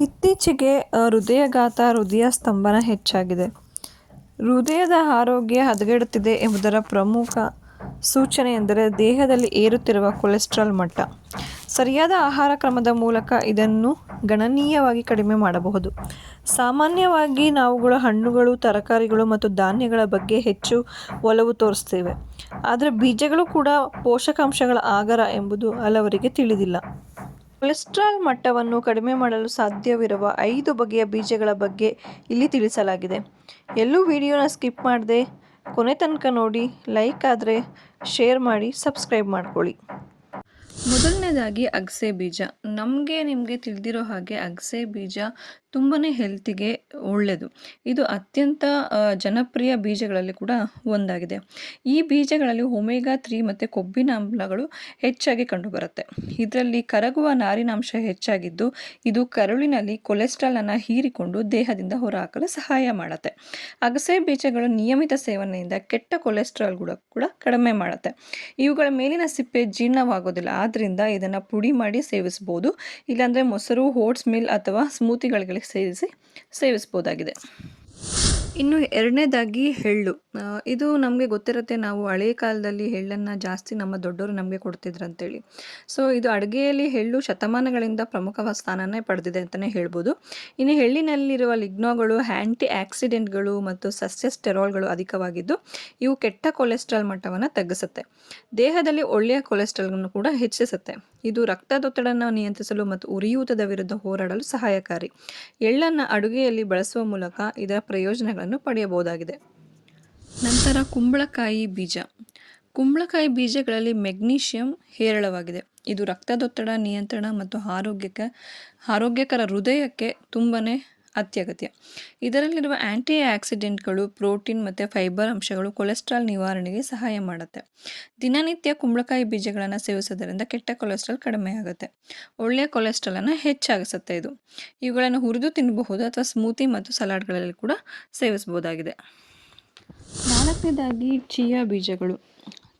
ಇತ್ತೀಚೆಗೆ ಹೃದಯಾಘಾತ, ಹೃದಯ ಸ್ತಂಭನ ಹೆಚ್ಚಾಗಿದೆ. ಹೃದಯದ ಆರೋಗ್ಯ ಹದಗೆಡುತ್ತಿದೆ ಎಂಬುದರ ಪ್ರಮುಖ ಸೂಚನೆ ಎಂದರೆ ದೇಹದಲ್ಲಿ ಏರುತ್ತಿರುವ ಕೊಲೆಸ್ಟ್ರಾಲ್ ಮಟ್ಟ. ಸರಿಯಾದ ಆಹಾರ ಕ್ರಮದ ಮೂಲಕ ಇದನ್ನು ಗಣನೀಯವಾಗಿ ಕಡಿಮೆ ಮಾಡಬಹುದು. ಸಾಮಾನ್ಯವಾಗಿ ನಾವುಗಳು ಹಣ್ಣುಗಳು, ತರಕಾರಿಗಳು ಮತ್ತು ಧಾನ್ಯಗಳ ಬಗ್ಗೆ ಹೆಚ್ಚು ಒಲವು ತೋರಿಸ್ತೇವೆ. ಆದರೆ ಬೀಜಗಳು ಕೂಡ ಪೋಷಕಾಂಶಗಳ ಆಗರ ಎಂಬುದು ಹಲವರಿಗೆ ತಿಳಿದಿಲ್ಲ. ಕೊಲೆಸ್ಟ್ರಾಲ್ ಮಟ್ಟವನ್ನು ಕಡಿಮೆ ಮಾಡಲು ಸಾಧ್ಯವಿರುವ 5 ಬಗೆಯ ಬೀಜಗಳ ಬಗ್ಗೆ ಇಲ್ಲಿ ತಿಳಿಸಲಾಗಿದೆ. ಎಲ್ಲೂ ವಿಡಿಯೋನ ಸ್ಕಿಪ್ ಮಾಡದೆ ಕೊನೆ ತನಕ ನೋಡಿ. ಲೈಕ್ ಆದರೆ ಶೇರ್ ಮಾಡಿ, ಸಬ್ಸ್ಕ್ರೈಬ್ ಮಾಡ್ಕೊಳ್ಳಿ. ಮೊದಲನೇದಾಗಿ ಅಗಸೆ ಬೀಜ. ನಿಮಗೆ ತಿಳಿದಿರೋ ಹಾಗೆ ಅಗಸೆ ಬೀಜ ತುಂಬಾ ಹೆಲ್ತಿಗೆ ಒಳ್ಳೆಯದು. ಇದು ಅತ್ಯಂತ ಜನಪ್ರಿಯ ಬೀಜಗಳಲ್ಲಿ ಕೂಡ ಒಂದಾಗಿದೆ. ಈ ಬೀಜಗಳಲ್ಲಿ ಒಮೆಗಾ 3 ಮತ್ತು ಕೊಬ್ಬಿನ ಆಮ್ಲಗಳು ಹೆಚ್ಚಾಗಿ ಕಂಡುಬರುತ್ತೆ. ಇದರಲ್ಲಿ ಕರಗುವ ನಾರಿನಾಂಶ ಹೆಚ್ಚಾಗಿದ್ದು, ಇದು ಕರುಳಿನಲ್ಲಿ ಕೊಲೆಸ್ಟ್ರಾಲನ್ನು ಹೀರಿಕೊಂಡು ದೇಹದಿಂದ ಹೊರಹಾಕಲು ಸಹಾಯ ಮಾಡುತ್ತೆ. ಅಗಸೆ ಬೀಜಗಳು ನಿಯಮಿತ ಸೇವನೆಯಿಂದ ಕೆಟ್ಟ ಕೊಲೆಸ್ಟ್ರಾಲ್ ಕೂಡ ಕಡಿಮೆ ಮಾಡುತ್ತೆ. ಇವುಗಳ ಮೇಲಿನ ಸಿಪ್ಪೆ ಜೀರ್ಣವಾಗೋದಿಲ್ಲ, ಆದ್ದರಿಂದ ಇದನ್ನು ಪುಡಿ ಮಾಡಿ ಸೇವಿಸಬಹುದು. ಇಲ್ಲಾಂದರೆ ಮೊಸರು, ಓಟ್ಸ್ ಮಿಲ್ ಅಥವಾ ಸ್ಮೂತಿಗಳಿಗೆ ಸೇರಿಸಿ ಸೇವಿಸಬಹುದಾಗಿದೆ. ಇನ್ನು ಎರಡನೇದಾಗಿ ಎಳ್ಳು. ಇದು ನಮಗೆ ಗೊತ್ತಿರುತ್ತೆ, ನಾವು ಹಳೆಯ ಕಾಲದಲ್ಲಿ ಎಳ್ಳನ್ನು ಜಾಸ್ತಿ ನಮ್ಮ ದೊಡ್ಡವರು ನಮಗೆ ಕೊಡ್ತಿದ್ರು ಅಂತೇಳಿ. ಸೊ ಇದು ಅಡುಗೆಯಲ್ಲಿ ಎಳ್ಳು ಶತಮಾನಗಳಿಂದ ಪ್ರಮುಖ ಸ್ಥಾನನೇ ಪಡೆದಿದೆ ಅಂತಲೇ ಹೇಳ್ಬೋದು. ಇನ್ನು ಎಳ್ಳಿನಲ್ಲಿರುವ ಲಿಗ್ನಾಗಳು ಆ್ಯಂಟಿ ಆಕ್ಸಿಡೆಂಟ್ಗಳು ಮತ್ತು ಸಸ್ಯ ಸ್ಟೆರಾಲ್ಗಳು ಅಧಿಕವಾಗಿದ್ದು, ಇವು ಕೆಟ್ಟ ಕೊಲೆಸ್ಟ್ರಾಲ್ ಮಟ್ಟವನ್ನು ತಗ್ಗಿಸುತ್ತೆ. ದೇಹದಲ್ಲಿ ಒಳ್ಳೆಯ ಕೊಲೆಸ್ಟ್ರಾಲ್ಗಳನ್ನು ಕೂಡ ಹೆಚ್ಚಿಸುತ್ತೆ. ಇದು ರಕ್ತದೊತ್ತಡವನ್ನು ನಿಯಂತ್ರಿಸಲು ಮತ್ತು ಉರಿಯೂತದ ವಿರುದ್ಧ ಹೋರಾಡಲು ಸಹಾಯಕಾರಿ. ಎಳ್ಳನ್ನು ಅಡುಗೆಯಲ್ಲಿ ಬಳಸುವ ಮೂಲಕ ಇದರ ಪ್ರಯೋಜನಗಳನ್ನು ಪಡೆಯಬಹುದಾಗಿದೆ. ನಂತರ ಕುಂಬಳಕಾಯಿ ಬೀಜ. ಕುಂಬಳಕಾಯಿ ಬೀಜಗಳಲ್ಲಿ ಮೆಗ್ನೀಷಿಯಂ ಹೇರಳವಾಗಿದೆ. ಇದು ರಕ್ತದೊತ್ತಡ ನಿಯಂತ್ರಣ ಮತ್ತು ಆರೋಗ್ಯಕರ ಹೃದಯಕ್ಕೆ ತುಂಬಾ ಅತ್ಯಗತ್ಯ. ಇದರಲ್ಲಿರುವ ಆ್ಯಂಟಿ ಆಕ್ಸಿಡೆಂಟ್ಗಳು, ಪ್ರೋಟೀನ್ ಮತ್ತು ಫೈಬರ್ ಅಂಶಗಳು ಕೊಲೆಸ್ಟ್ರಾಲ್ ನಿವಾರಣೆಗೆ ಸಹಾಯ ಮಾಡುತ್ತೆ. ದಿನನಿತ್ಯ ಕುಂಬಳಕಾಯಿ ಬೀಜಗಳನ್ನು ಸೇವಿಸೋದ್ರಿಂದ ಕೆಟ್ಟ ಕೊಲೆಸ್ಟ್ರಾಲ್ ಕಡಿಮೆ ಆಗುತ್ತೆ. ಒಳ್ಳೆಯ ಕೊಲೆಸ್ಟ್ರಾಲನ್ನು ಹೆಚ್ಚಾಗಿಸುತ್ತೆ. ಇವುಗಳನ್ನು ಹುರಿದು ತಿನ್ನಬಹುದು ಅಥವಾ ಸ್ಮೂತಿ ಮತ್ತು ಸಲಾಡ್ಗಳಲ್ಲಿ ಕೂಡ ಸೇವಿಸಬಹುದಾಗಿದೆ. ನಾಲ್ಕನೇದಾಗಿ ಚಿಯಾ ಬೀಜಗಳು.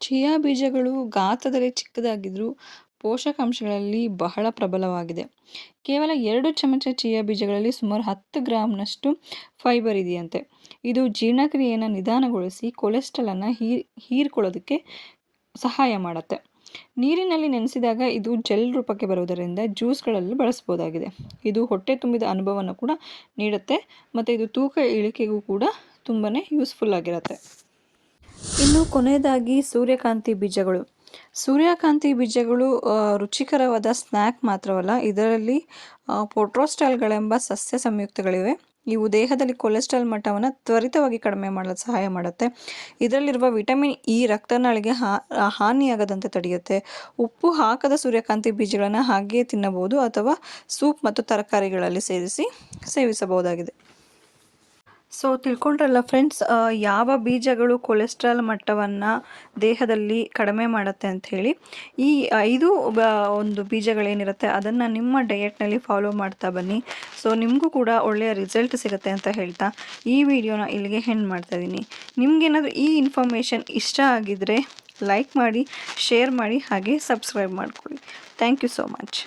ಚಿಯಾ ಬೀಜಗಳು ಗಾತ್ರದಲ್ಲಿ ಚಿಕ್ಕದಾಗಿದ್ದರೂ ಪೋಷಕಾಂಶಗಳಲ್ಲಿ ಬಹಳ ಪ್ರಬಲವಾಗಿದೆ. ಕೇವಲ 2 ಚಮಚ ಚಿಯಾ ಬೀಜಗಳಲ್ಲಿ ಸುಮಾರು 10 ಗ್ರಾಂನಷ್ಟು ಫೈಬರ್ ಇದೆಯಂತೆ. ಇದು ಜೀರ್ಣಕ್ರಿಯೆಯನ್ನು ನಿಧಾನಗೊಳಿಸಿ ಕೊಲೆಸ್ಟ್ರಾಲನ್ನು ಹೀರಿಕೊಳ್ಳೋದಕ್ಕೆ ಸಹಾಯ ಮಾಡುತ್ತೆ. ನೀರಿನಲ್ಲಿ ನೆನೆಸಿದಾಗ ಇದು ಜೆಲ್ ರೂಪಕ್ಕೆ ಬರುವುದರಿಂದ ಜ್ಯೂಸ್ಗಳಲ್ಲಿ ಬಳಸಬಹುದಾಗಿದೆ. ಇದು ಹೊಟ್ಟೆ ತುಂಬಿದ ಅನುಭವವನ್ನು ಕೂಡ ನೀಡುತ್ತೆ ಮತ್ತು ಇದು ತೂಕ ಇಳಿಕೆಗೂ ಕೂಡ ತುಂಬಾ ಯೂಸ್ಫುಲ್ ಆಗಿರುತ್ತೆ. ಇನ್ನು ಕೊನೆಯದಾಗಿ ಸೂರ್ಯಕಾಂತಿ ಬೀಜಗಳು. ಸೂರ್ಯಕಾಂತಿ ಬೀಜಗಳು ರುಚಿಕರವಾದ ಸ್ನ್ಯಾಕ್ ಮಾತ್ರವಲ್ಲ, ಇದರಲ್ಲಿ ಪೊಟ್ರೋಸ್ಟಾಲ್ಗಳೆಂಬ ಸಸ್ಯ ಸಂಯುಕ್ತಗಳಿವೆ. ಇವು ದೇಹದಲ್ಲಿ ಕೊಲೆಸ್ಟ್ರಾಲ್ ಮಟ್ಟವನ್ನು ತ್ವರಿತವಾಗಿ ಕಡಿಮೆ ಮಾಡಲು ಸಹಾಯ ಮಾಡುತ್ತೆ. ಇದರಲ್ಲಿರುವ ವಿಟಮಿನ್ ಇ ರಕ್ತನಾಳಿಗೆ ಹಾನಿಯಾಗದಂತೆ ತಡೆಯುತ್ತೆ. ಉಪ್ಪು ಹಾಕದ ಸೂರ್ಯಕಾಂತಿ ಬೀಜಗಳನ್ನು ಹಾಗೆಯೇ ತಿನ್ನಬಹುದು ಅಥವಾ ಸೂಪ್ ಮತ್ತು ತರಕಾರಿಗಳಲ್ಲಿ ಸೇವಿಸಬಹುದಾಗಿದೆ. ಸೊ ತಿಳ್ಕೊಂಡ್ರಲ್ಲ ಫ್ರೆಂಡ್ಸ್, ಯಾವ ಬೀಜಗಳು ಕೊಲೆಸ್ಟ್ರಾಲ್ ಮಟ್ಟವನ್ನು ದೇಹದಲ್ಲಿ ಕಡಿಮೆ ಮಾಡುತ್ತೆ ಅಂಥೇಳಿ. ಈ 5 ಒಂದು ಬೀಜಗಳೇನಿರುತ್ತೆ ಅದನ್ನು ನಿಮ್ಮ ಡಯೆಟ್ನಲ್ಲಿ ಫಾಲೋ ಮಾಡ್ತಾ ಬನ್ನಿ. ಸೊ ನಿಮಗೂ ಕೂಡ ಒಳ್ಳೆಯ ರಿಸಲ್ಟ್ ಸಿಗುತ್ತೆ ಅಂತ ಹೇಳ್ತಾ ಈ ವಿಡಿಯೋನ ಇಲ್ಲಿಗೆ ಎಂಡ್ ಮಾಡ್ತಾ ಇದ್ದೀನಿ. ನಿಮಗೇನಾದರೂ ಈ ಇನ್ಫಾರ್ಮೇಷನ್ ಇಷ್ಟ ಆಗಿದ್ದರೆ ಲೈಕ್ ಮಾಡಿ, ಶೇರ್ ಮಾಡಿ, ಹಾಗೆ ಸಬ್ಸ್ಕ್ರೈಬ್ ಮಾಡ್ಕೊಳ್ಳಿ. Thank you so much.